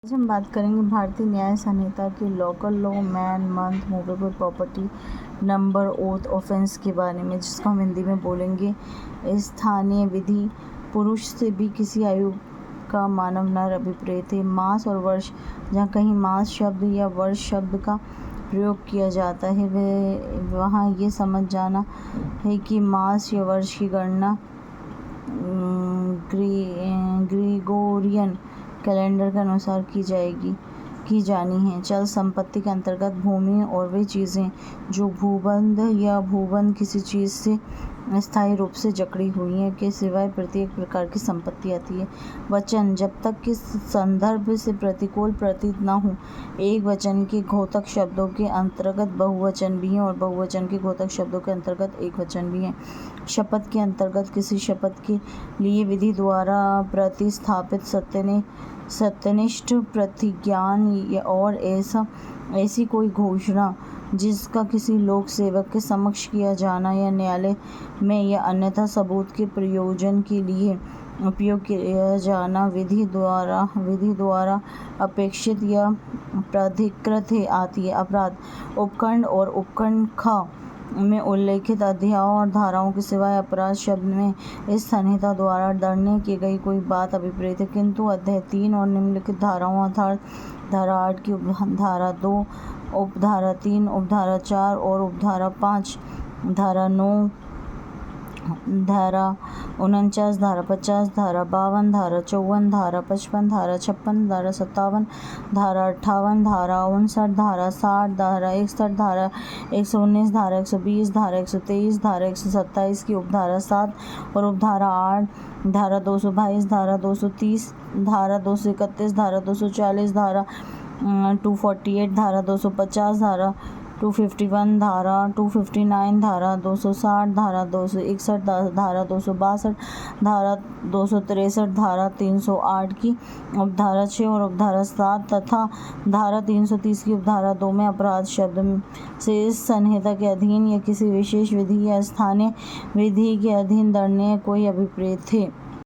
आज हम बात करेंगे भारतीय न्याय संहिता के local law man month movable property number oath offence के बारे में, जिसको हम हिंदी में बोलेंगे स्थानीय विधि। पुरुष से भी किसी आयु का मानव नर अभिप्रेत है। मास और वर्ष, जहाँ कहीं मास शब्द या वर्ष शब्द का प्रयोग किया जाता है वहाँ ये समझ जाना है कि मास या वर्ष की गणना ग्रेगोरियन कैलेंडर के अनुसार की जानी है। चल संपत्ति के अंतर्गत भूमि और वे चीज़ें जो भूबंध या भूबंध किसी चीज़ से स्थायी रूप से जकड़ी हुई हैं के सिवाय प्रत्येक प्रकार की संपत्ति आती है। वचन, जब तक कि संदर्भ से प्रतिकूल प्रतीत न हो। एक वचन के घोतक शब्दों के अंतर्गत बहुवचन भी हैं और बहुवचन के घोतक शब्दों के अंतर्गत एक वचन भी हैं। शपथ के अंतर्गत किसी शपथ के लिए विधि द्वारा प्रतिस्थापित सत्यनिष्ठ प्रतिज्ञान और ऐसी कोई घोषणा जिसका किसी लोक सेवक के समक्ष किया जाना या न्यायालय में या अन्यथा सबूत के प्रयोजन के लिए उपयोग किया जाना विधि द्वारा अपेक्षित या प्राधिकृत आती है। अपराध, उपखंड और उपखंड ख में उल्लेखित अध्यायों और धाराओं के सिवाय अपराध शब्द में इस संहिता द्वारा दंडनीय की गई कोई बात अभिप्रेत है, किंतु अध्याय 3 और निम्नलिखित धाराओं अर्थात धारा 8 की उपधारा 2, उपधारा 3, उपधारा 4 और उपधारा 5, धारा 9, धारा 49, धारा 50, धारा 52, धारा 54, धारा 55, धारा 56, धारा 57, धारा 58, धारा 59, धारा 60, धारा 61, धारा 119, धारा 120, धारा 123, धारा 127 की उपधारा 7 और उपधारा 8, धारा 222, धारा 230, धारा 231, धारा 240, धारा 248, धारा 250, धारा 251, धारा 259, धारा 260, धारा 261, धारा 262, धारा 263, धारा 308 की उपधारा 6 और उपधारा 7 तथा धारा 330 की उपधारा 2 में अपराध शब्द से इस संहिता के अधीन या किसी विशेष विधि या स्थानीय विधि के अधीन दंडनीय कोई अभिप्रेत थे।